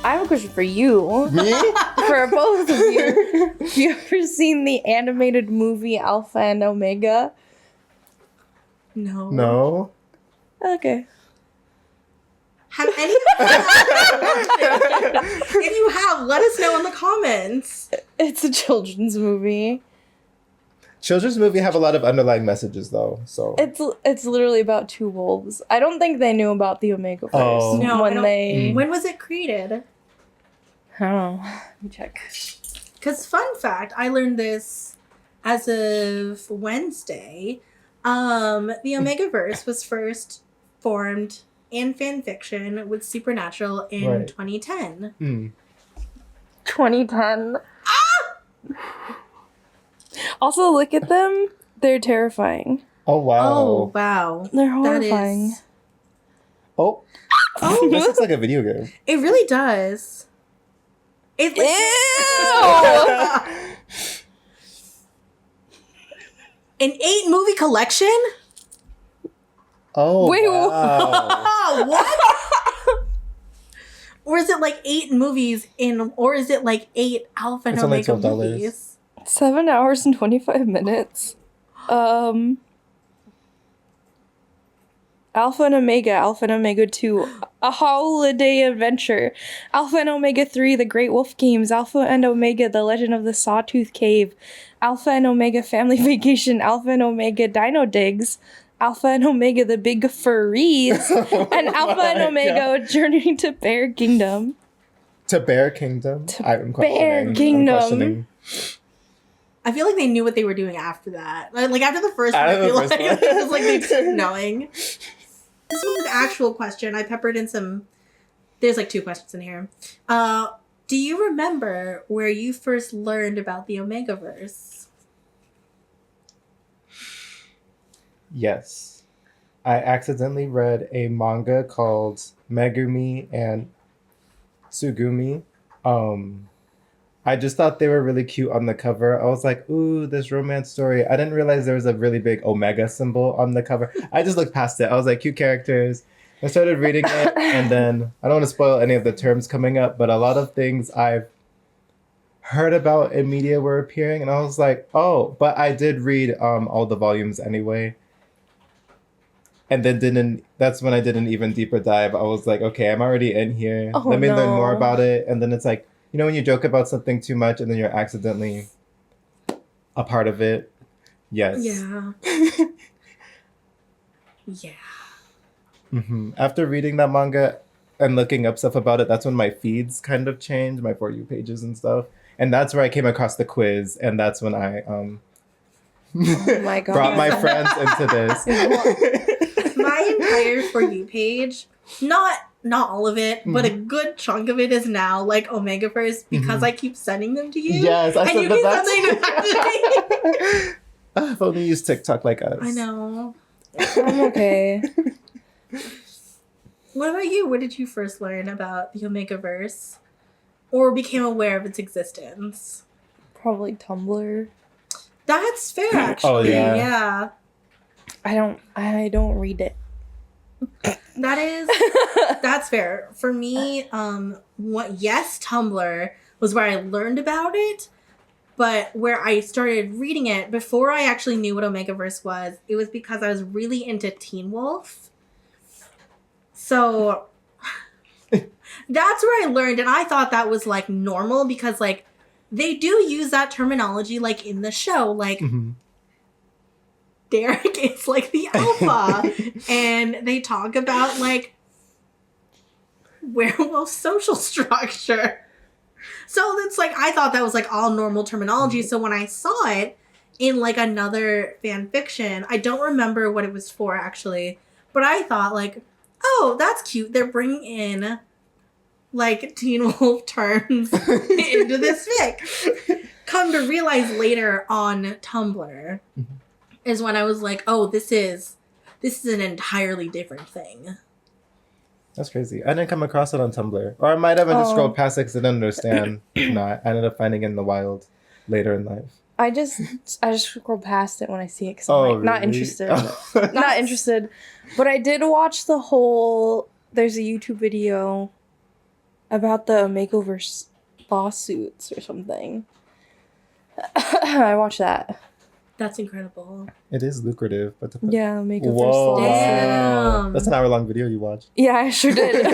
I have a question for you. Me? For both of you. Have you ever seen the animated movie Alpha and Omega? No. No. Okay. Have any of If you have, let us know in the comments. It's a children's movie. Children's movie have a lot of underlying messages, though. So It's literally about two wolves. I don't think they knew about the Omegaverse Oh. No, I don't- they. When was it created? I don't know. Let me check. Because fun fact, I learned this as of Wednesday. The Omegaverse was first formed in fan fiction with Supernatural in Right. 2010. 2010. Also, look at them. They're terrifying. Oh wow. Oh wow. They're That horrifying. is- Oh. Oh, This looks like a video game. it really does. It An 8 movie collection? Oh Wait, wow. Oh, what? Or is it like 8 movies or is it like 8 Alpha and It's only Omega $12. movies? 7 hours and 25 minutes. Alpha and Omega 2, A Holiday Adventure, Alpha and Omega 3, The Great Wolf Games, Alpha and Omega, The Legend of the Sawtooth Cave, Alpha and Omega Family Vacation, Alpha and Omega Dino Digs, Alpha and Omega The Big Furries, and Alpha and my Omega Journey to Bear Kingdom. To Bear Kingdom. I'm Bear questioning. Kingdom. I'm questioning. I feel like they knew what they were doing after that. Like after the first one, After I the feel first like one. it was like they kept knowing. This was an actual question. I peppered in some. There's like 2 questions in here. Do you remember where you first learned about the Omegaverse? Yes. I accidentally read a manga called Megumi and Tsugumi. I just thought they were really cute on the cover. I was like, ooh, this romance story. I didn't realize there was a really big Omega symbol on the cover. I just looked past it. I was like, cute characters. I started reading it, and then I don't want to spoil any of the terms coming up, but a lot of things I've heard about in media were appearing, and I was like, oh, but I did read all the volumes anyway. And then that's when I did an even deeper dive. I was like, okay, I'm already in here. Oh, Let me learn more no. about it. And then it's like, you know, when you joke about something too much and then you're accidentally a part of it. Yes. Yeah. Yeah. After reading that manga and looking up stuff about it, that's when my feeds kind of changed, my For You pages and stuff. And that's where I came across the quiz. And that's when I Oh my god. brought my friends into this. My entire For You page, not all of it, but a good chunk of it is now like Omegaverse because I keep sending them to you. Yes, I and said you that. keep sending them back to me. If only you use TikTok like us. I know. I'm okay. What about you? Where did you first learn about the Omegaverse? Or became aware of its existence? Probably Tumblr. That's fair, actually. yeah. Yeah. I don't read it. That's fair. For me, Tumblr was where I learned about it, but where I started reading it before I actually knew what Omegaverse was, it was because I was really into Teen Wolf. So that's where I learned, and I thought that was like normal because like they do use that terminology like in the show, like Derek is like the alpha, and they talk about like werewolf social structure. So it's like I thought that was like all normal terminology. So when I saw it in like another fan fiction, I don't remember what it was for actually, but I thought like, oh, that's cute. They're bringing in like Teen Wolf terms into this fic. Come to realize later on Tumblr is when I was like, oh, this is an entirely different thing. That's crazy. I didn't come across it on Tumblr. Or I might have just scrolled past it because I didn't understand. No, I ended up finding it in the wild later in life. I just scroll past it when I see it because Oh, I'm like, not really? interested. Not interested. But I did watch the whole, there's a YouTube video about the Omegaverse lawsuits or something. I watched that. That's incredible. It is lucrative, but Yeah, Omegaverse Whoa. lawsuit. Damn. That's an hour-long video you watched. Yeah, I sure did.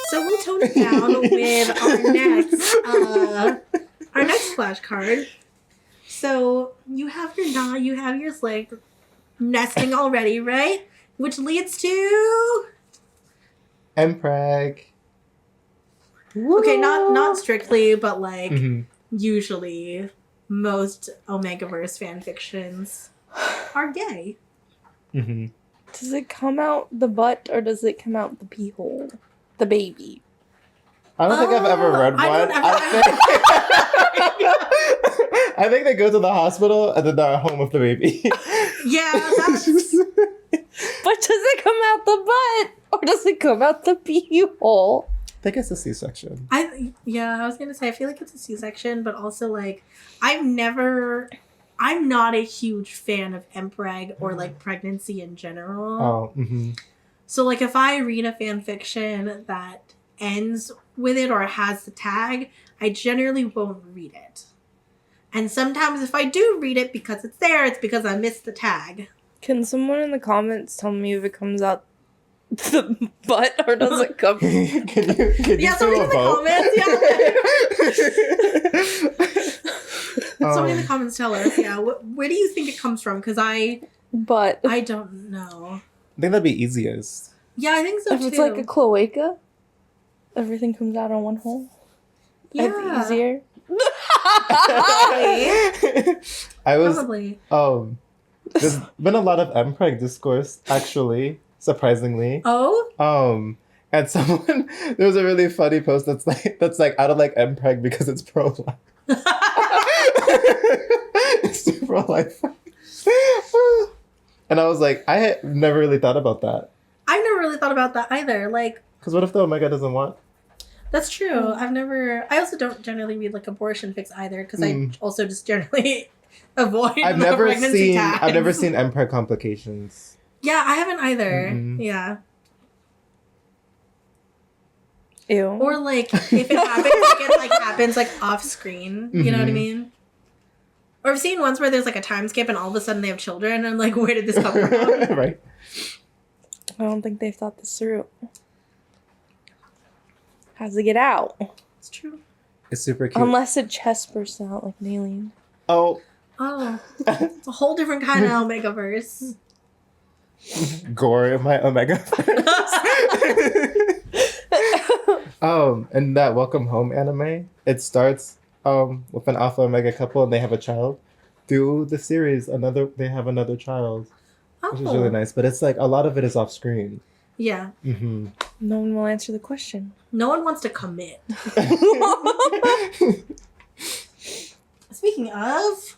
So we'll tone it down with our next flashcard. So you have your like nesting already, right? Which leads to M-Preg. okay, not strictly, but like Mhm. usually most Omegaverse fan fictions are gay. Mhm. Does it come out the butt or does it come out the pee hole? The baby. I don't think I've ever read one. I think they go to the hospital and then they're at home with the baby. Yeah, that's But does it come out the butt or does it come out the pee hole? I think it's a C-section. I was gonna say I feel like it's a C-section, but also like I'm not a huge fan of M-Preg or like pregnancy in general. Oh, mm-hmm. So like if I read a fan fiction that ends with it or has the tag, I generally won't read it. And sometimes if I do read it because it's there, it's because I missed the tag. Can someone in the comments tell me if it comes out the butt or does it come? Can you Yeah, do somebody a in the vote? comments, yeah. Somebody in the comments tell us, yeah. Where do you think it comes from? Because I Butt. don't know. I think that'd be easiest. Yeah, I think so If too. it's like a cloaca, everything comes out on one hole. yeah. It's easier. I was Probably. there's been a lot of M-Preg discourse, actually, surprisingly. Oh? And someone there was a really funny post that's like I don't like M-Preg because it's pro-life. It's too pro-life. And I was like, I had never really thought about that. I've never really thought about that either. Like, Because what if the Omega doesn't want? that's true. I also don't generally read like abortion fics either because I Mm. also just generally avoid I've the never pregnancy seen tags. M-Preg complications. Yeah, I haven't either. Mm-mm. Yeah. Ew. Or like if it happens, like it like happens like off screen. You know what I Mhm. mean? Or I've seen ones where there's like a time skip and all of a sudden they have children and I'm like, where did this come from? Right. I don't think they've thought this through. How's it get out? It's true. It's super cute. Unless it chest bursts out like an alien. Oh, Oh. It's a whole different kind of Omegaverse. gore in my Omega. And that Welcome Home anime, it starts with an alpha omega couple and they have a child. Through the series, they have another child, which is really nice. But it's like a lot of it is off screen. Yeah. Mm-hmm. No one will answer the question. No one wants to commit. Speaking of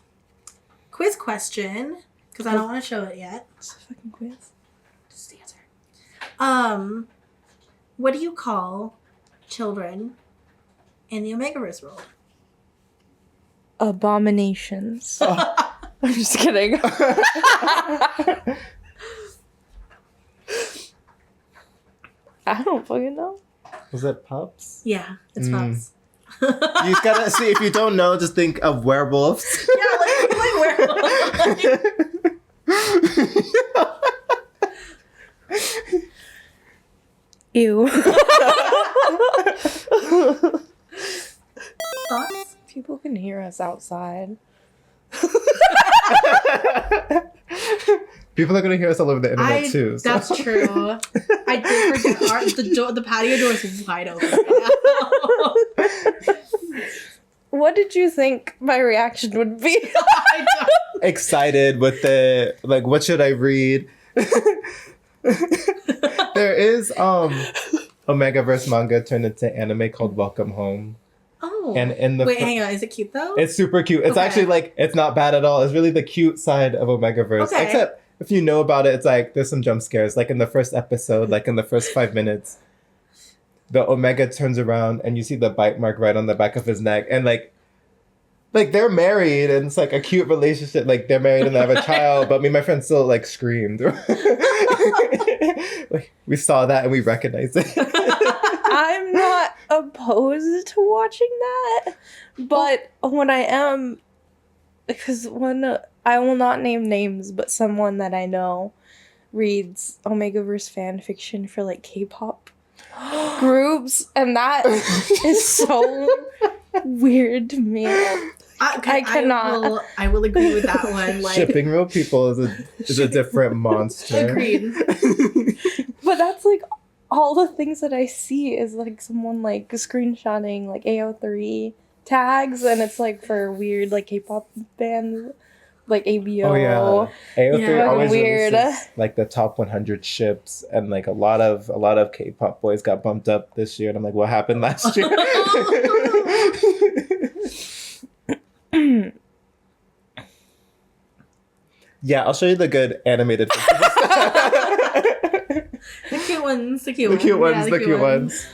quiz question, because I don't want to show it yet. It's a fucking quiz. Just answer. What do you call children in the Omegaverse world? Abominations. Oh. I'm just kidding. I don't fucking know. Was it pups? Yeah, it's Mm. pups. You gotta see, if you don't know, just think of werewolves. Yeah, like werewolf. Ew. Thoughts? People can hear us outside. People are gonna hear us all over the internet too. So. That's true. I did forget the patio door is wide open right now. What did you think my reaction would be? I don't- Excited with the like, what should I read? There is Omegaverse manga turned into anime called Welcome Home. Oh. And in the Wait, hang on. Is it cute though? it's super cute. It's Okay. actually like, it's not bad at all. It's really the cute side of Omegaverse. Okay. Except if you know about it, it's like there's some jump scares. Like in the first episode, like in the first 5 minutes, the Omega turns around and you see the bite mark right on the back of his neck. And like like they're married and it's like a cute relationship. Like they're married and they have a child, but me and my friend still like screamed. Like we saw that and we recognized it. I'm not opposed to watching that, but when I am, because when I will not name names, but someone that I know reads Omegaverse fan fiction for like K-pop groups, and that is so weird to me. I cannot. I will agree with that one. Like, Shipping real people is a different monster. agreed. But that's like all the things that I see is like someone like screenshotting like AO3 tags, and it's like for weird like K-pop bands like ABO. Oh yeah, AO3 Yeah, always weird. releases like the top 100 ships, and like a lot of K-pop boys got bumped up this year, and I'm like, what happened last year? Yeah, I'll show you the good animated. The cute ones. The cute ones.